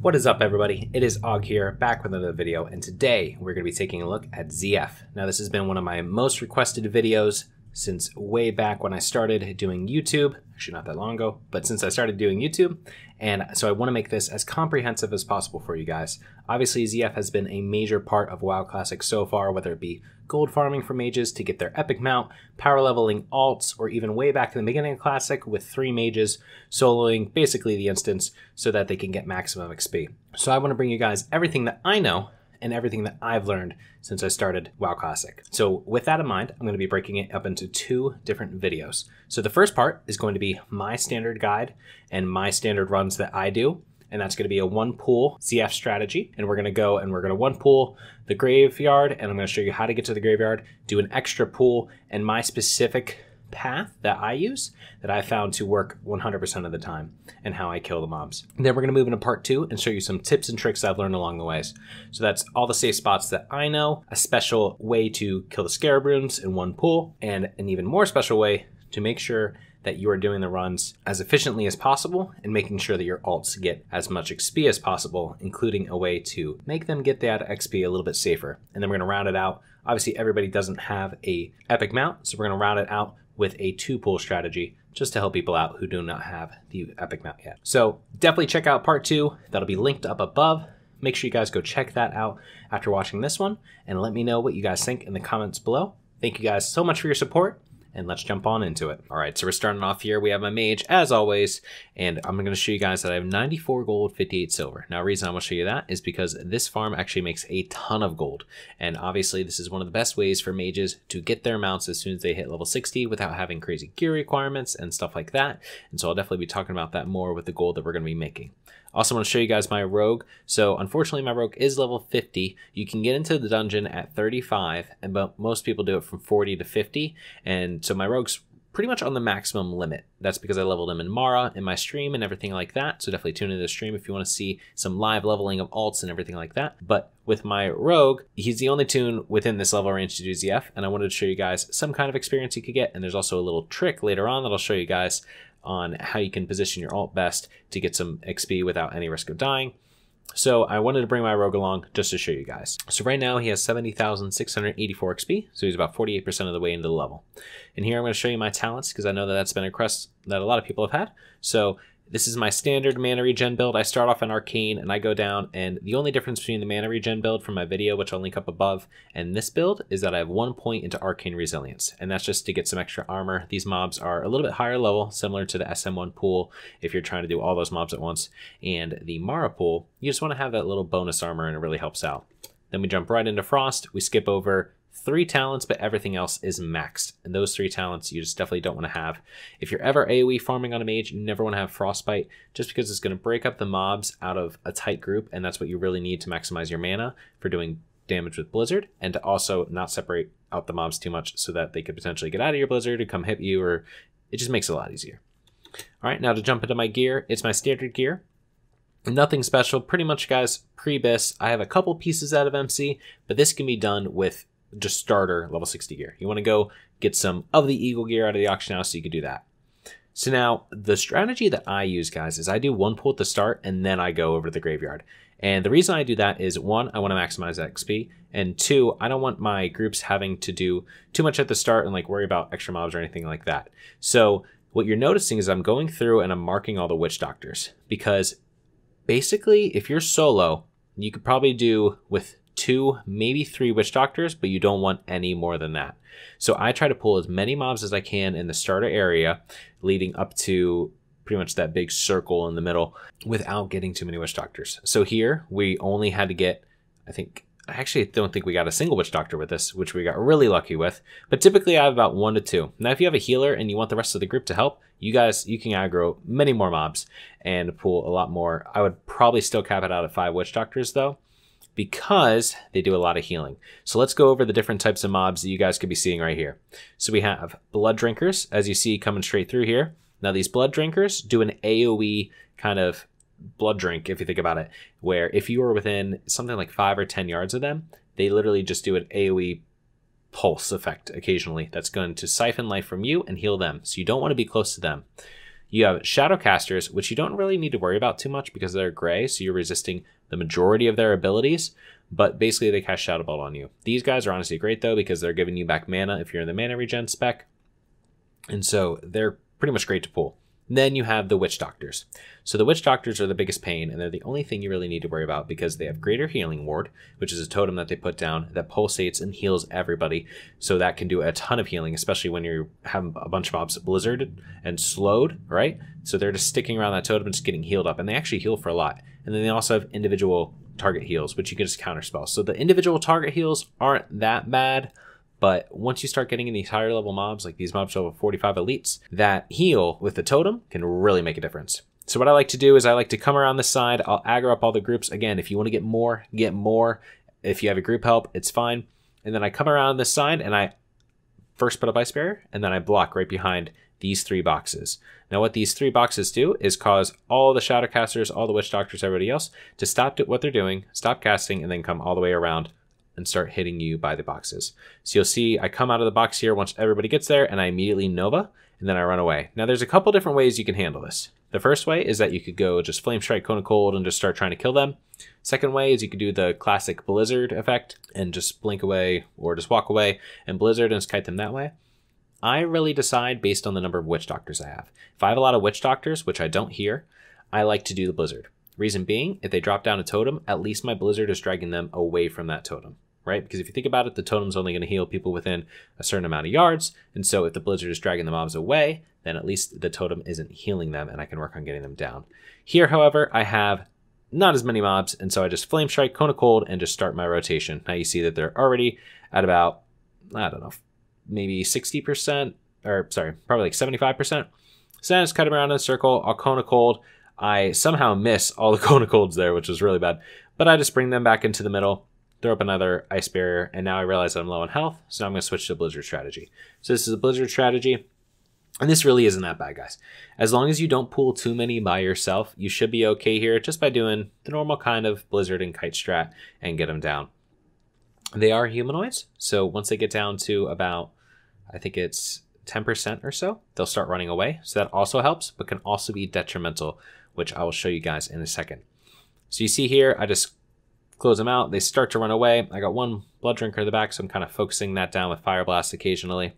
What is up, everybody? It is Og here, back with another video, and today we're going to be taking a look at ZF. Now, this has been one of my most requested videos since way back when I started doing YouTube. Actually, not that long ago, but since I started doing YouTube. And so I want to make this as comprehensive as possible for you guys. Obviously, ZF has been a major part of WoW Classic so far, whether it be gold farming for mages to get their epic mount, power leveling alts, or even way back in the beginning of Classic with 3 mages soloing basically the instance so that they can get maximum XP. So I want to bring you guys everything that I know and everything that I've learned since I started WoW Classic. So with that in mind, I'm going to be breaking it up into 2 different videos. So the first part is going to be my standard guide and my standard runs that I do. And that's going to be a 1-pool ZF strategy. And we're going to go and we're going to 1-pool the graveyard. And I'm going to show you how to get to the graveyard, do an extra pool, and my specific path that I use that I found to work 100% of the time and how I kill the mobs. And then we're going to move into part 2 and show you some tips and tricks I've learned along the ways. So that's all the safe spots that I know, a special way to kill the scarab runes in 1 pool, and an even more special way to make sure that you are doing the runs as efficiently as possible and making sure that your alts get as much XP as possible, including a way to make them get that XP a little bit safer. And then we're going to round it out. Obviously, everybody doesn't have a epic mount, so we're going to round it out with a 2-pool strategy just to help people out who do not have the epic mount yet. So definitely check out part 2. That'll be linked up above. Make sure you guys go check that out after watching this one, and let me know what you guys think in the comments below. Thank you guys so much for your support, and let's jump on into it. All right, so we're starting off here. We have my mage, as always, and I'm going to show you guys that I have 94 gold, 58 silver. Now, the reason I want to show you that is because this farm actually makes a ton of gold, and obviously this is one of the best ways for mages to get their mounts as soon as they hit level 60 without having crazy gear requirements and stuff like that. And so I'll definitely be talking about that more with the gold that we're going to be making. Also want to show you guys my rogue. So unfortunately my rogue is level 50. You can get into the dungeon at 35, but most people do it from 40 to 50. And so my rogue's pretty much on the maximum limit. That's because I leveled him in Mara in my stream and everything like that. So definitely tune into the stream if you want to see some live leveling of alts and everything like that. But with my rogue, he's the only toon within this level range to do ZF. And I wanted to show you guys some kind of experience you could get. And there's also a little trick later on that I'll show you guys on how you can position your alt best to get some XP without any risk of dying. So I wanted to bring my rogue along just to show you guys. So right now he has 70,684 XP, so he's about 48% of the way into the level. And here I'm going to show you my talents because I know that that's been a request that a lot of people have had. So this is my standard mana regen build. I start off in Arcane and I go down, and the only difference between the mana regen build from my video, which I'll link up above, and this build is that I have 1 point into Arcane Resilience, and that's just to get some extra armor. These mobs are a little bit higher level, similar to the SM1 pool if you're trying to do all those mobs at once, and the Mara pool, you just want to have that little bonus armor and it really helps out. Then we jump right into Frost. We skip over 3 talents, but everything else is maxed. And those 3 talents you just definitely don't want to have. If you're ever AOE farming on a mage, you never want to have Frostbite, just because it's going to break up the mobs out of a tight group, and that's what you really need to maximize your mana for doing damage with Blizzard, and to also not separate out the mobs too much so that they could potentially get out of your Blizzard and come hit you, or it just makes it a lot easier. All right, now to jump into my gear, it's my standard gear. Nothing special, pretty much, guys, pre-bis. I have a couple pieces out of MC, but this can be done with just starter level 60 gear. You want to go get some of the Eagle gear out of the auction house, so you can do that. So now the strategy that I use, guys, is I do 1 pool at the start and then I go over to the graveyard. And the reason I do that is 1, I want to maximize XP, and 2, I don't want my groups having to do too much at the start and like worry about extra mobs or anything like that. So what you're noticing is I'm going through and I'm marking all the witch doctors, because basically if you're solo, you could probably do with 2, maybe 3 witch doctors, but you don't want any more than that. So I try to pull as many mobs as I can in the starter area leading up to pretty much that big circle in the middle without getting too many witch doctors. So here we only had to get, I actually don't think we got a single witch doctor with this, which we got really lucky with, but typically I have about 1 to 2. Now if you have a healer and you want the rest of the group to help, you can aggro many more mobs and pull a lot more. I would probably still cap it out at 5 witch doctors though, because they do a lot of healing. So let's go over the different types of mobs that you guys could be seeing right here. So we have blood drinkers, as you see coming straight through here. Now these blood drinkers do an AOE kind of blood drink, if you think about it, where if you are within something like 5 or 10 yards of them, they literally just do an AOE pulse effect occasionally that's going to siphon life from you and heal them. So you don't want to be close to them. You have Shadowcasters, which you don't really need to worry about too much because they're gray, so you're resisting the majority of their abilities, but basically they cast Shadow Ball on you. These guys are honestly great though because they're giving you back mana if you're in the mana regen spec, and so they're pretty much great to pull. Then you have the Witch Doctors. So the Witch Doctors are the biggest pain, and they're the only thing you really need to worry about because they have Greater Healing Ward, which is a totem that they put down that pulsates and heals everybody. So that can do a ton of healing, especially when you have a bunch of mobs blizzarded and slowed, right? So they're just sticking around that totem and just getting healed up, and they actually heal for a lot. And then they also have individual target heals, which you can just counterspell. So the individual target heals aren't that bad, but once you start getting in these higher level mobs, like these mobs over 45 elites, that heal with the totem can really make a difference. So what I like to do is I like to come around this side. I'll aggro up all the groups. Again, if you want to get more, get more. If you have a group help, it's fine. And then I come around this side and I first put up Ice Barrier, and then I block right behind these 3 boxes. Now what these 3 boxes do is cause all the Shadowcasters, all the Witch Doctors, everybody else to stop what they're doing, stop casting, and then come all the way around and start hitting you by the boxes. So you'll see I come out of the box here once everybody gets there, and I immediately Nova, and then I run away. Now there's a couple different ways you can handle this. The first way is that you could go just Flame Strike, Cone of Cold, and just start trying to kill them. Second way is you could do the classic Blizzard effect and just blink away or just walk away and Blizzard and just kite them that way. I really decide based on the number of Witch Doctors I have. If I have a lot of Witch Doctors, which I don't here, I like to do the Blizzard. Reason being, if they drop down a totem, at least my Blizzard is dragging them away from that totem, right? Because if you think about it, the totem's only going to heal people within a certain amount of yards. And so if the Blizzard is dragging the mobs away, then at least the totem isn't healing them and I can work on getting them down. Here, however, I have not as many mobs, and so I just Flame Strike, Cone of Cold, and just start my rotation. Now you see that they're already at about, I don't know, maybe 60%, or sorry, probably like 75%. So I just cut them around in a circle, I'll Cone of Cold. I somehow miss all the Cone of Colds there, which was really bad, but I just bring them back into the middle, throw up another Ice Barrier, and now I realize I'm low on health, so now I'm going to switch to Blizzard strategy. So this is a Blizzard strategy, and this really isn't that bad, guys. As long as you don't pull too many by yourself, you should be okay here just by doing the normal kind of Blizzard and Kite strat and get them down. They are humanoids, so once they get down to about, I think it's 10% or so, they'll start running away. So that also helps, but can also be detrimental, which I will show you guys in a second. So you see here, I just close them out. They start to run away. I got one Blood Drinker in the back, so I'm kind of focusing that down with Fire Blast occasionally.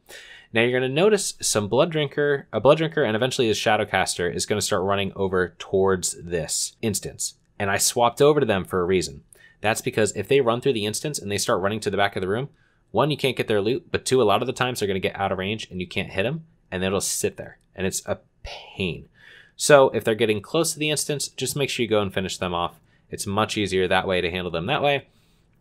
Now you're going to notice some Blood Drinker, a Blood Drinker, and eventually the Shadowcaster is going to start running over towards this instance. And I swapped over to them for a reason. That's because if they run through the instance and they start running to the back of the room, 1, you can't get their loot, but 2, a lot of the times they're going to get out of range and you can't hit them, and it'll sit there, and it's a pain. So if they're getting close to the instance, just make sure you go and finish them off. It's much easier that way to handle them that way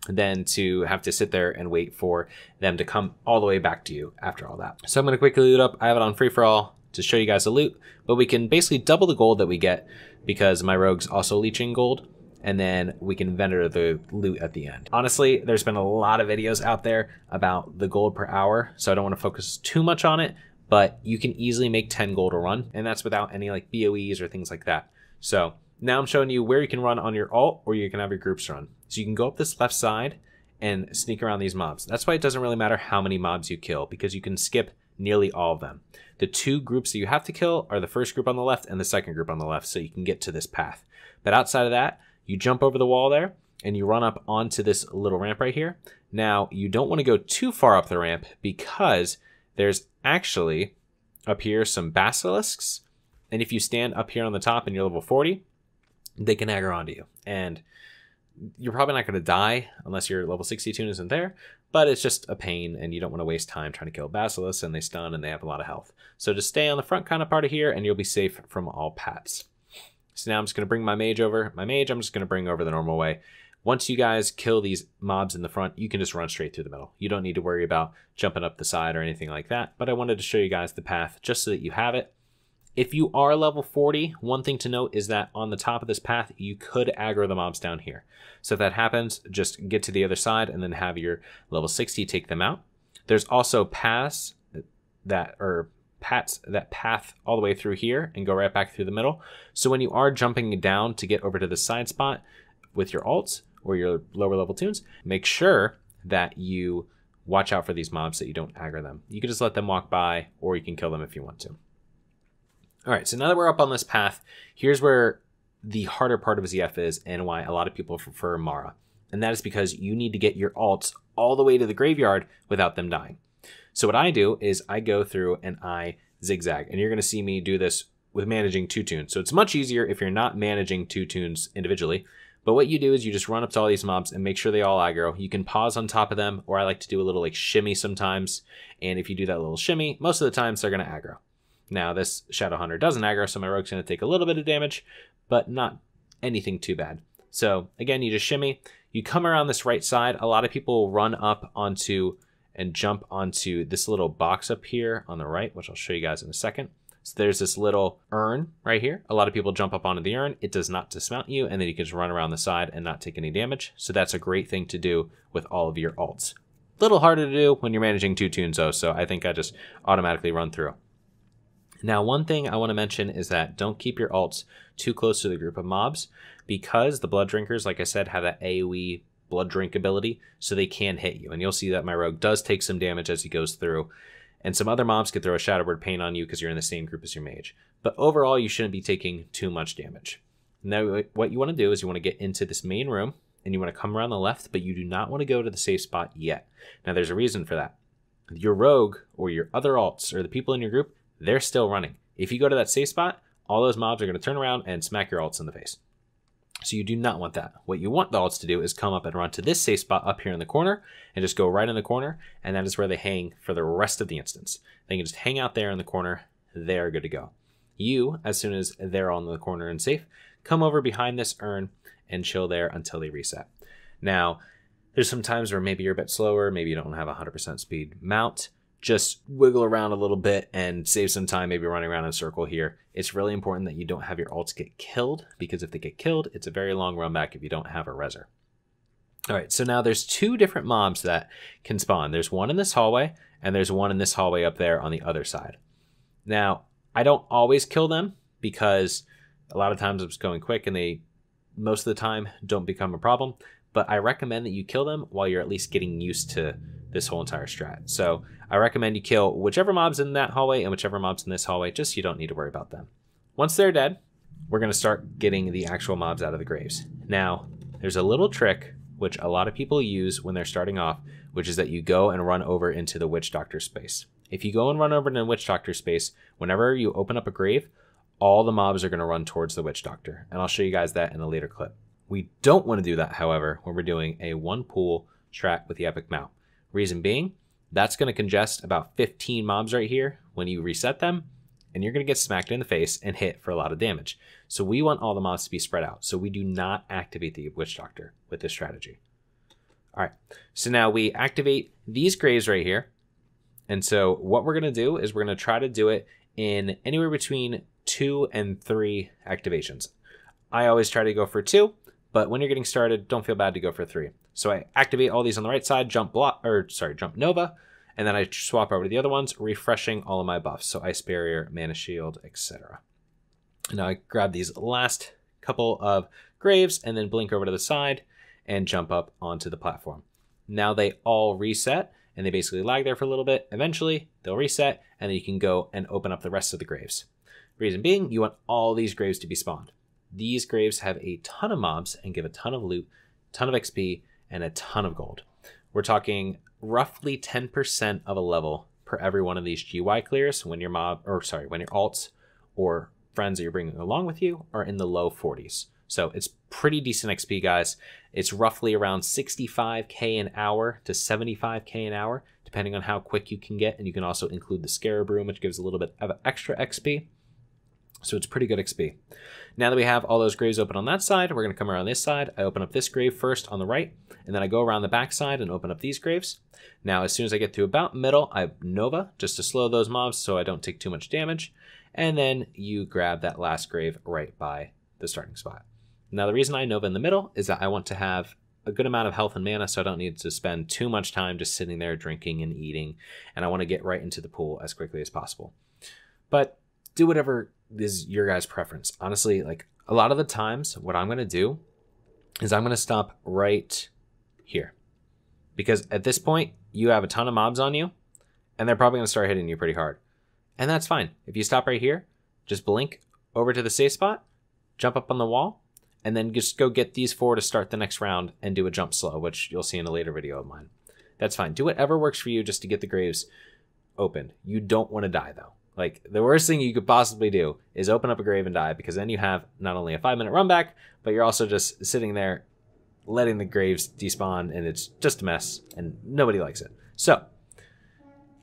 than to have to sit there and wait for them to come all the way back to you after all that. So I'm going to quickly loot up. I have it on free-for-all to show you guys the loot, but we can basically double the gold that we get because my rogue's also leeching gold, and then we can vendor the loot at the end. Honestly, there's been a lot of videos out there about the gold per hour, so I don't want to focus too much on it, but you can easily make 10 gold a run, and that's without any like BOEs or things like that. So now I'm showing you where you can run on your alt, or you can have your groups run. So you can go up this left side and sneak around these mobs. That's why it doesn't really matter how many mobs you kill, because you can skip nearly all of them. The 2 groups that you have to kill are the first group on the left and the second group on the left, so you can get to this path. But outside of that, you jump over the wall there and you run up onto this little ramp right here. Now, you don't want to go too far up the ramp because there's actually up here some basilisks. And if you stand up here on the top and you're level 40, they can aggro onto you. And you're probably not going to die unless your level 62 isn't there, but it's just a pain and you don't want to waste time trying to kill basilisks, and they stun and they have a lot of health. So just stay on the front kind of part of here and you'll be safe from all paths. So now I'm just going to bring my mage over. My mage, I'm just going to bring over the normal way. Once you guys kill these mobs in the front, you can just run straight through the middle. You don't need to worry about jumping up the side or anything like that, but I wanted to show you guys the path just so that you have it. If you are level 40, one thing to note is that on the top of this path, you could aggro the mobs down here. So if that happens, just get to the other side and then have your level 60 take them out. There's also paths that path all the way through here and go right back through the middle. So when you are jumping down to get over to the side spot with your alts or your lower level tunes, make sure that you watch out for these mobs, that you don't aggro them. You can just let them walk by, or you can kill them if you want to. All right, so now that we're up on this path, here's where the harder part of ZF is and why a lot of people prefer Mara. And that is because you need to get your alts all the way to the graveyard without them dying. So what I do is I go through and I zigzag. And you're going to see me do this with managing 2 tunes. So it's much easier if you're not managing 2 tunes individually. But what you do is you just run up to all these mobs and make sure they all aggro. You can pause on top of them, or I like to do a little like shimmy sometimes. And if you do that little shimmy, most of the times they're going to aggro. Now this Shadow Hunter doesn't aggro, so my rogue's going to take a little bit of damage, but not anything too bad. So again, you just shimmy. You come around this right side. A lot of people run up onto and jump onto this little box up here on the right, which I'll show you guys in a second. So there's this little urn right here. A lot of people jump up onto the urn. It does not dismount you, and then you can just run around the side and not take any damage. So that's a great thing to do with all of your alts. A little harder to do when you're managing 2 tunes though, so I think I just automatically run through. Now, one thing I want to mention is that don't keep your alts too close to the group of mobs, because the blood drinkers, like I said, have that AOE blood drink ability, so they can hit you. And you'll see that my rogue does take some damage as he goes through. And some other mobs could throw a Shadowword Pain on you because you're in the same group as your mage. But overall, you shouldn't be taking too much damage. Now, what you want to do is you want to get into this main room, and you want to come around the left, but you do not want to go to the safe spot yet. Now, there's a reason for that. Your rogue or your other alts or the people in your group, they're still running. If you go to that safe spot, all those mobs are going to turn around and smack your alts in the face. So you do not want that. What you want the alts to do is come up and run to this safe spot up here in the corner and just go right in the corner, and that is where they hang for the rest of the instance. They can just hang out there in the corner. They're good to go. You, as soon as they're on the corner and safe, come over behind this urn and chill there until they reset. Now, there's some times where maybe you're a bit slower, maybe you don't have 100% speed mount. Just wiggle around a little bit and save some time, maybe running around in a circle here. It's really important that you don't have your alts get killed, because if they get killed, it's a very long run back if you don't have a reser. All right, so now there's 2 different mobs that can spawn. There's one in this hallway, and there's one in this hallway up there on the other side. Now, I don't always kill them, because a lot of times I'm just going quick, and they, most of the time, don't become a problem. But I recommend that you kill them while you're at least getting used to this whole entire strat. So I recommend you kill whichever mob's in that hallway and whichever mob's in this hallway, just so you don't need to worry about them. Once they're dead, we're going to start getting the actual mobs out of the graves. Now, there's a little trick which a lot of people use when they're starting off, which is that you go and run over into the Witch Doctor space. If you go and run over into the Witch Doctor space, whenever you open up a grave, all the mobs are going to run towards the Witch Doctor. And I'll show you guys that in a later clip. We don't want to do that, however, when we're doing a 1 pool strat with the Epic Mount. Reason being, that's going to congest about 15 mobs right here when you reset them, and you're going to get smacked in the face and hit for a lot of damage. So we want all the mobs to be spread out, so we do not activate the Witch Doctor with this strategy. All right, so now we activate these graves right here. And so what we're going to do is we're going to try to do it in anywhere between 2 and 3 activations. I always try to go for 2, but when you're getting started, don't feel bad to go for 3. So I activate all these on the right side, jump Nova, and then I swap over to the other ones, refreshing all of my buffs. So Ice Barrier, Mana Shield, etc. Now I grab these last couple of graves and then blink over to the side and jump up onto the platform. Now they all reset, and they basically lag there for a little bit. Eventually, they'll reset, and then you can go and open up the rest of the graves. Reason being, you want all these graves to be spawned. These graves have a ton of mobs and give a ton of loot, ton of XP, and a ton of gold. We're talking roughly 10% of a level per every one of these GY clears when your when your alts or friends that you're bringing along with you are in the low 40s. So it's pretty decent XP, guys. It's roughly around 65k an hour to 75k an hour, depending on how quick you can get. And you can also include the Scarab Room, which gives a little bit of extra XP. So it's pretty good XP. Now that we have all those graves open on that side, we're going to come around this side. I open up this grave first on the right, and then I go around the back side and open up these graves. Now, as soon as I get to about middle, I Nova just to slow those mobs so I don't take too much damage. And then you grab that last grave right by the starting spot. Now, the reason I Nova in the middle is that I want to have a good amount of health and mana, so I don't need to spend too much time just sitting there drinking and eating, and I want to get right into the pool as quickly as possible. But do whatever is your guys' preference. Honestly, like a lot of the times, what I'm going to do is I'm going to stop right here, because at this point, you have a ton of mobs on you, and they're probably going to start hitting you pretty hard. And that's fine. If you stop right here, just blink over to the safe spot, jump up on the wall, and then just go get these 4 to start the next round and do a jump slow, which you'll see in a later video of mine. That's fine. Do whatever works for you just to get the graves open. You don't want to die though. Like, the worst thing you could possibly do is open up a grave and die, because then you have not only a 5-minute run back, but you're also just sitting there letting the graves despawn, and it's just a mess and nobody likes it. So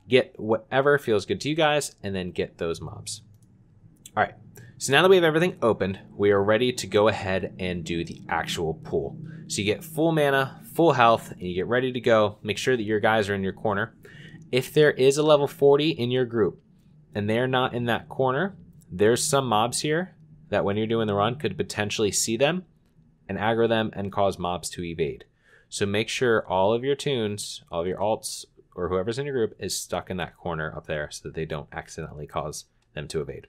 get whatever feels good to you guys and then get those mobs. All right. So now that we have everything opened, we are ready to go ahead and do the actual pull. So you get full mana, full health, and you get ready to go. Make sure that your guys are in your corner. If there is a level 40 in your group and they're not in that corner, there's some mobs here that when you're doing the run could potentially see them and aggro them and cause mobs to evade. So make sure all of your tunes, all of your alts, or whoever's in your group is stuck in that corner up there so that they don't accidentally cause them to evade.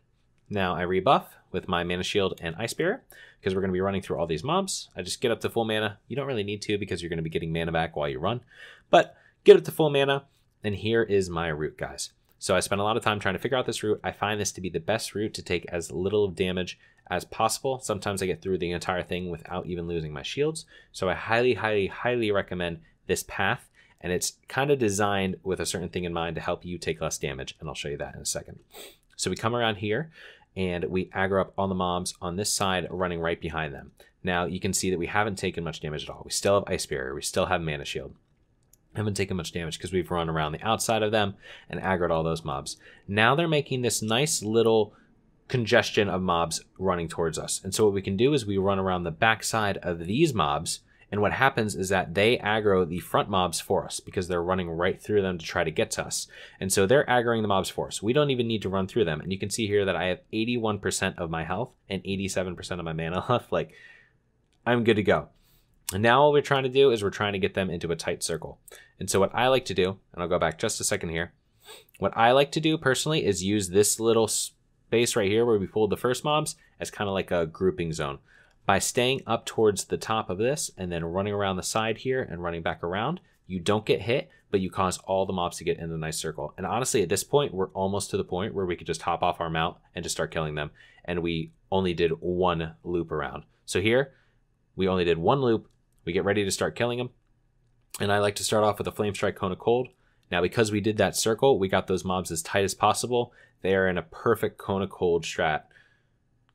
Now I rebuff with my mana shield and ice barrier because we're going to be running through all these mobs. I just get up to full mana. You don't really need to because you're going to be getting mana back while you run, but get up to full mana. And here is my route, guys. So I spent a lot of time trying to figure out this route. I find this to be the best route to take as little damage as possible. Sometimes I get through the entire thing without even losing my shields. So I highly, highly, highly recommend this path. And it's kind of designed with a certain thing in mind to help you take less damage. And I'll show you that in a second. So we come around here and we aggro up all the mobs on this side running right behind them. Now you can see that we haven't taken much damage at all. We still have ice barrier. We still have mana shield. Haven't taken much damage because we've run around the outside of them and aggroed all those mobs. Now they're making this nice little congestion of mobs running towards us. And so what we can do is we run around the backside of these mobs, and what happens is that they aggro the front mobs for us because they're running right through them to try to get to us. And so they're aggroing the mobs for us. We don't even need to run through them. And you can see here that I have 81% of my health and 87% of my mana left. Like, I'm good to go. And now all we're trying to do is we're trying to get them into a tight circle. And so what I like to do, and I'll go back just a second here. What I like to do personally is use this little space right here where we pulled the first mobs as kind of like a grouping zone. By staying up towards the top of this and then running around the side here and running back around, you don't get hit, but you cause all the mobs to get in the nice circle. And honestly, at this point, we're almost to the point where we could just hop off our mount and just start killing them. And we only did one loop around. So here, we only did one loop. We get ready to start killing them. And I like to start off with a Flame Strike Cone of Cold. Now, because we did that circle, we got those mobs as tight as possible. They are in a perfect Cone of Cold strat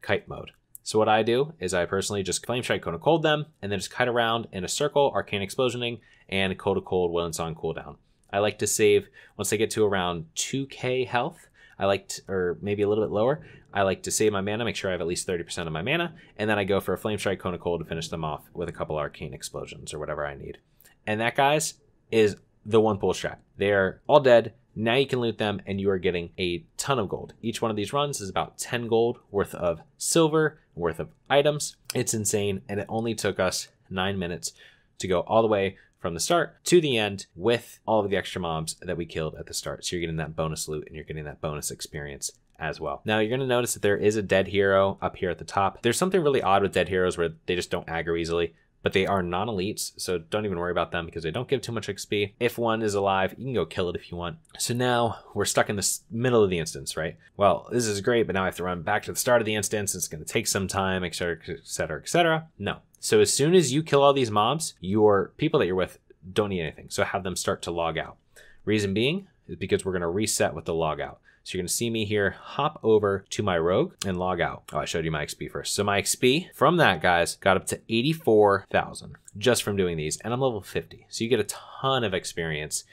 kite mode. So what I do is I personally just Flame Strike Cone of Cold them and then just kite around in a circle, Arcane Explosioning, and Cone of Cold when it's on cooldown. I like to save, once I get to around 2k health, I like to, or maybe a little bit lower, I like to save my mana, make sure I have at least 30% of my mana, and then I go for a Flame Strike Cone of Cold to finish them off with a couple Arcane Explosions or whatever I need. And that, guys, is the one pull strat. They're all dead. Now you can loot them, and you are getting a ton of gold. Each one of these runs is about 10 gold worth of silver, worth of items. It's insane, and it only took us 9 minutes to go all the way from the start to the end with all of the extra mobs that we killed at the start. So you're getting that bonus loot, and you're getting that bonus experience as well. Now you're going to notice that there is a dead hero up here at the top. There's something really odd with dead heroes where they just don't aggro easily, but they are non-elites, so don't even worry about them because they don't give too much XP. If one is alive, you can go kill it if you want. So now we're stuck in the middle of the instance, right? Well, this is great, but now I have to run back to the start of the instance. It's going to take some time, etc., etc., etc. No. So as soon as you kill all these mobs, your people that you're with don't need anything. So have them start to log out. Reason being is because we're going to reset with the logout. So you're going to see me here hop over to my rogue and log out. Oh, I showed you my XP first. So my XP from that, guys, got up to 84,000 just from doing these. And I'm level 50. So you get a ton of experience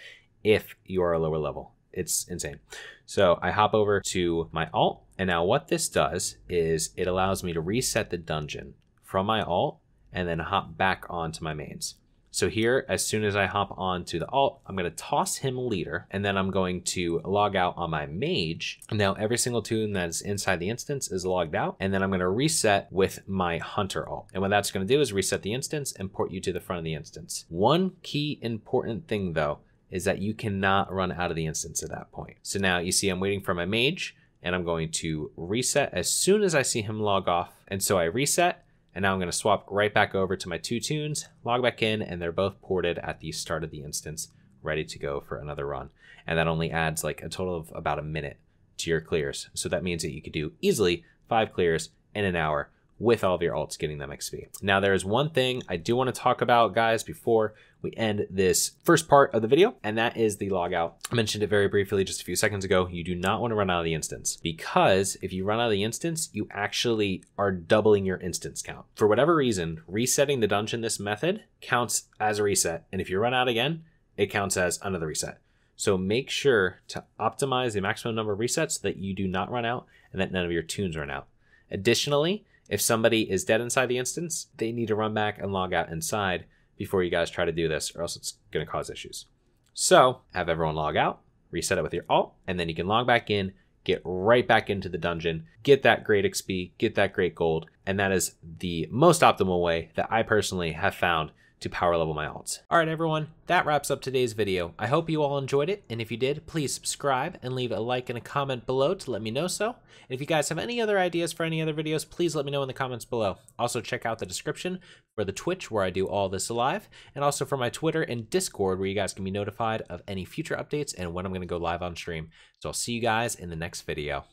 if you are a lower level. It's insane. So I hop over to my alt. And now what this does is it allows me to reset the dungeon from my alt and then hop back onto my mains. So here, as soon as I hop on to the alt, I'm going to toss him leader, and then I'm going to log out on my mage. Now, every single tune that's inside the instance is logged out, and then I'm going to reset with my hunter alt. And what that's going to do is reset the instance and port you to the front of the instance. One key important thing, though, is that you cannot run out of the instance at that point. So now you see I'm waiting for my mage, and I'm going to reset as soon as I see him log off. And so I reset. And now I'm going to swap right back over to my two tunes, log back in, and they're both ported at the start of the instance, ready to go for another run. And that only adds like a total of about a minute to your clears. So that means that you could do easily 5 clears in an hour with all of your alts getting them XP. Now there is one thing I do want to talk about, guys, before we end this first part of the video, and that is the logout. I mentioned it very briefly just a few seconds ago. You do not want to run out of the instance, because if you run out of the instance, you actually are doubling your instance count. For whatever reason, resetting the dungeon this method counts as a reset, and if you run out again, it counts as another reset. So make sure to optimize the maximum number of resets so that you do not run out and that none of your tunes run out. Additionally, if somebody is dead inside the instance, they need to run back and log out inside before you guys try to do this, or else it's going to cause issues. So have everyone log out, reset it with your alt, and then you can log back in, get right back into the dungeon, get that great XP, get that great gold, and that is the most optimal way that I personally have found to power level my alts. All right, everyone, that wraps up today's video. I hope you all enjoyed it, and if you did, please subscribe and leave a like and a comment below to let me know so. And if you guys have any other ideas for any other videos, please let me know in the comments below. Also, check out the description for the Twitch where I do all this live, and also for my Twitter and Discord where you guys can be notified of any future updates and when I'm going to go live on stream. So I'll see you guys in the next video.